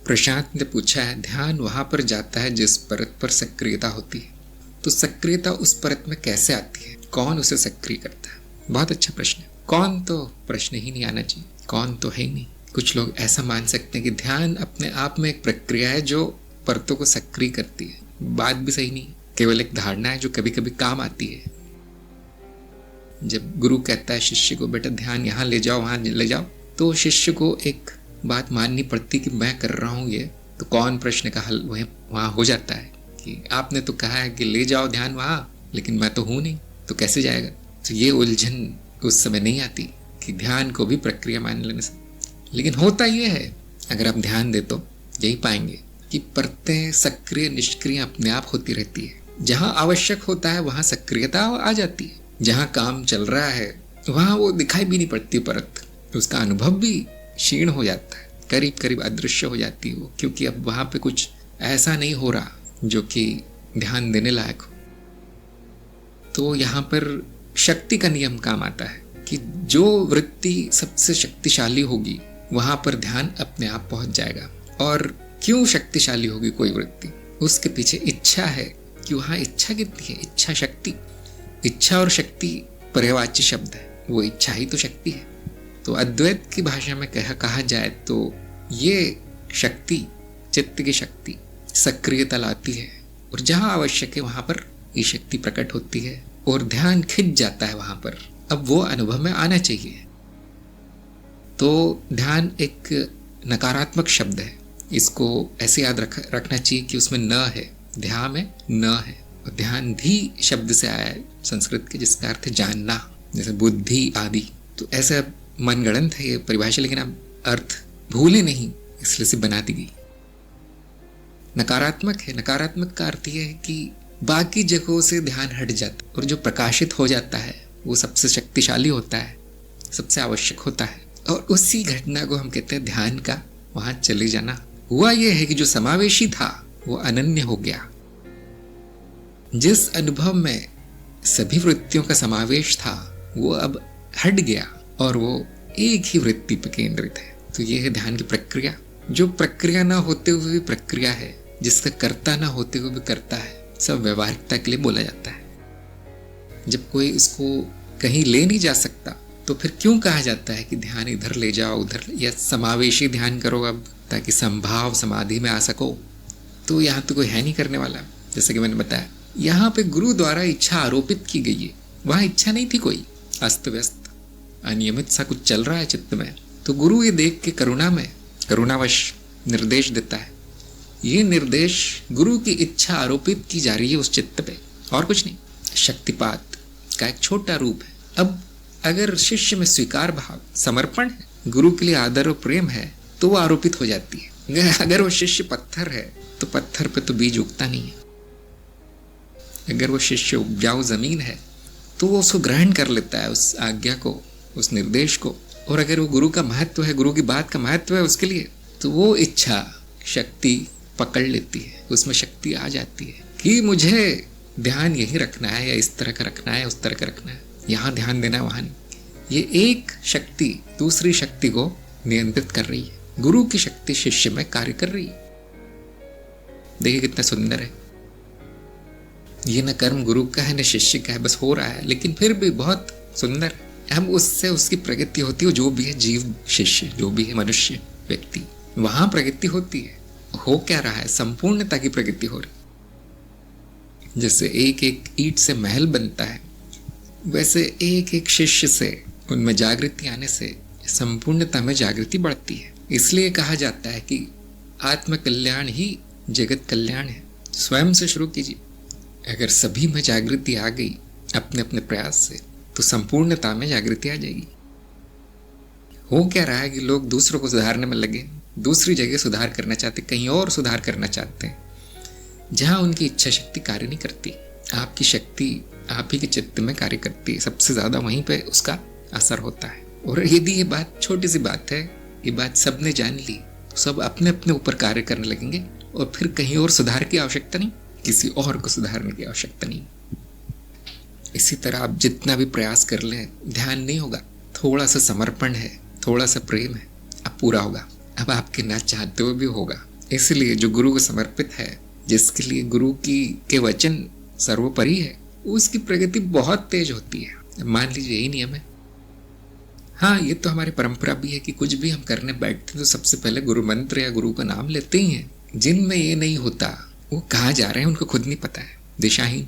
प्रशांत ने पूछा है, ध्यान वहां पर जाता है जिस परत पर सक्रियता होती है, तो सक्रियता उस परत में कैसे आती है? कौन उसे सक्रिय करता है? बहुत अच्छा प्रश्न है। कौन तो प्रश्न ही नहीं आना चाहिए, कौन तो है ही नहीं। कुछ लोग ऐसा मान सकते हैं कि ध्यान अपने आप में एक प्रक्रिया है जो परतों को सक्रिय करती है। बात भी सही नहीं, केवल एक धारणा है जो कभी कभी काम आती है। जब गुरु कहता है शिष्य को, बेटा ध्यान यहाँ ले जाओ, वहां ले जाओ, तो शिष्य को एक बात माननी पड़ती कि मैं कर रहा हूँ ये, तो कौन प्रश्न का हल वहां हो जाता है कि आपने तो कहा है कि ले जाओ ध्यान वहां, लेकिन मैं तो हूं नहीं, तो कैसे जाएगा? तो ये उलझन उस समय नहीं आती कि ध्यान को भी प्रक्रिया मान लेने से। लेकिन होता ये है, अगर आप ध्यान दे तो यही पाएंगे कि परतें सक्रिय निष्क्रिय अपने आप होती रहती है। जहां आवश्यक होता है वहां सक्रियता आ जाती है, जहां काम चल रहा है वहां वो दिखाई भी नहीं पड़ती परत, उसका अनुभव भी क्षीण हो जाता है, करीब करीब अदृश्य हो जाती है वो, क्योंकि अब वहां पे कुछ ऐसा नहीं हो रहा जो कि ध्यान देने लायक हो। तो यहाँ पर शक्ति का नियम काम आता है कि जो वृत्ति सबसे शक्तिशाली होगी वहां पर ध्यान अपने आप पहुंच जाएगा। और क्यों शक्तिशाली होगी कोई वृत्ति? उसके पीछे इच्छा है कि वहां इच्छा कितनी है, इच्छा शक्ति। इच्छा और शक्ति पर्यायवाची शब्द है, वो इच्छा ही तो शक्ति है। तो अद्वैत की भाषा में कहा जाए तो ये शक्ति, चित्त की शक्ति सक्रियता लाती है, और जहां आवश्यक है वहां पर ये शक्ति प्रकट होती है और ध्यान खिंच जाता है वहां पर। अब वो अनुभव में आना चाहिए। तो ध्यान एक नकारात्मक शब्द है, इसको ऐसे याद रखना चाहिए कि उसमें न है, ध्यान में न है। और ध्यान धी शब्द से आया है संस्कृत के, जिसका अर्थ है जानना, जैसे बुद्धि आदि। तो ऐसा मनगढ़ंत है ये परिभाषा, लेकिन अब अर्थ भूले नहीं इसलिए से बना दी गई। नकारात्मक है, नकारात्मक का अर्थ यह है कि बाकी जगहों से ध्यान हट जाता है और जो प्रकाशित हो जाता है वो सबसे शक्तिशाली होता है, सबसे आवश्यक होता है, और उसी घटना को हम कहते हैं ध्यान का वहां चले जाना। हुआ यह है कि जो समावेशी था वो अनन्य हो गया। जिस अनुभव में सभी वृत्तियों का समावेश था वो अब हट गया और वो एक ही वृत्ति पर केंद्रित है। तो ये है ध्यान की प्रक्रिया, जो प्रक्रिया ना होते हुए भी प्रक्रिया है, जिसका कर्ता ना होते हुए भी करता है। सब व्यवहारिकता के लिए बोला जाता है। जब कोई इसको कहीं ले नहीं जा सकता तो फिर क्यों कहा जाता है कि ध्यान इधर ले जाओ उधर, या समावेशी ध्यान करो अब, ताकि संभाव समाधि में आ सको। तो यहाँ तो कोई है नहीं करने वाला। जैसे कि मैंने बताया, यहाँ पे गुरु द्वारा इच्छा आरोपित की गई है, वहां इच्छा नहीं थी कोई, अस्त व्यस्त अनियमित सा कुछ चल रहा है चित्त में। तो गुरु ये देख के करुणावश निर्देश देता है। ये निर्देश गुरु की इच्छा आरोपित की जा रही है उस चित्त पे, और कुछ नहीं। शक्तिपात का एक छोटा रूप है। अब अगर शिष्य में स्वीकार भाव, समर्पण है, गुरु के लिए आदर और प्रेम है, तो वो आरोपित हो जाती है। अगर वो शिष्य पत्थर है तो पत्थर पे तो बीज उगता नहीं है। अगर वो शिष्य उपजाऊ जमीन है तो वो उसको ग्रहण कर लेता है, उस आज्ञा को, उस निर्देश को। और अगर वो गुरु का महत्व है, गुरु की बात का महत्व है उसके लिए, तो वो इच्छा शक्ति पकड़ लेती है, उसमें शक्ति आ जाती है कि मुझे ध्यान यही रखना है, या इस तरह का रखना है, उस तरह का रखना है, यहाँ ध्यान देना है, वहां नहीं। ये एक शक्ति दूसरी शक्ति को नियंत्रित कर रही है। गुरु की शक्ति शिष्य में कार्य कर रही है। देखिए कितना सुंदर है। ये न कर्म गुरु का है न शिष्य का है, बस हो रहा है, लेकिन फिर भी बहुत सुंदर। हम उससे उसकी प्रगति होती है, जो भी है जीव, शिष्य, जो भी है मनुष्य, व्यक्ति, वहां प्रगति होती है। हो क्या रहा है? संपूर्णता की प्रगति हो रही। जैसे एक एक ईंट से महल बनता है, वैसे एक एक शिष्य से, उनमें जागृति आने से संपूर्णता में जागृति बढ़ती है। इसलिए कहा जाता है कि आत्म कल्याण ही जगत कल्याण है। स्वयं से शुरू कीजिए। अगर सभी में जागृति आ गई अपने अपने प्रयास से, तो संपूर्णता में जागृति आ जाएगी। हो क्या रहा है कि लोग दूसरों को सुधारने में लगे, दूसरी जगह सुधार करना चाहते, कहीं और सुधार करना चाहते हैं, जहां उनकी इच्छा शक्ति कार्य नहीं करती। आपकी शक्ति आप ही के चित्त में कार्य करती है, सबसे ज्यादा वहीं पे उसका असर होता है। और यदि ये बात छोटी सी बात है, ये बात सबने जान ली, तो सब अपने अपने ऊपर कार्य करने लगेंगे, और फिर कहीं और सुधार की आवश्यकता नहीं, किसी और को सुधारने की आवश्यकता नहीं। इसी तरह आप जितना भी प्रयास कर लें, ध्यान नहीं होगा। थोड़ा सा समर्पण है, थोड़ा सा प्रेम है, अब पूरा होगा। अब आपके ना चाहते हुए भी होगा। इसलिए जो गुरु को समर्पित है, जिसके लिए गुरु की के वचन सर्वोपरि है, उसकी प्रगति बहुत तेज होती है। मान लीजिए यही नियम है। हाँ, ये तो हमारी परंपरा भी है कि कुछ भी हम करने बैठते हैं तो सबसे पहले गुरु मंत्र या गुरु का नाम लेते ही हैं। जिनमें ये नहीं होता वो कहाँ जा रहे हैं उनको खुद नहीं पता है, दिशाहीन।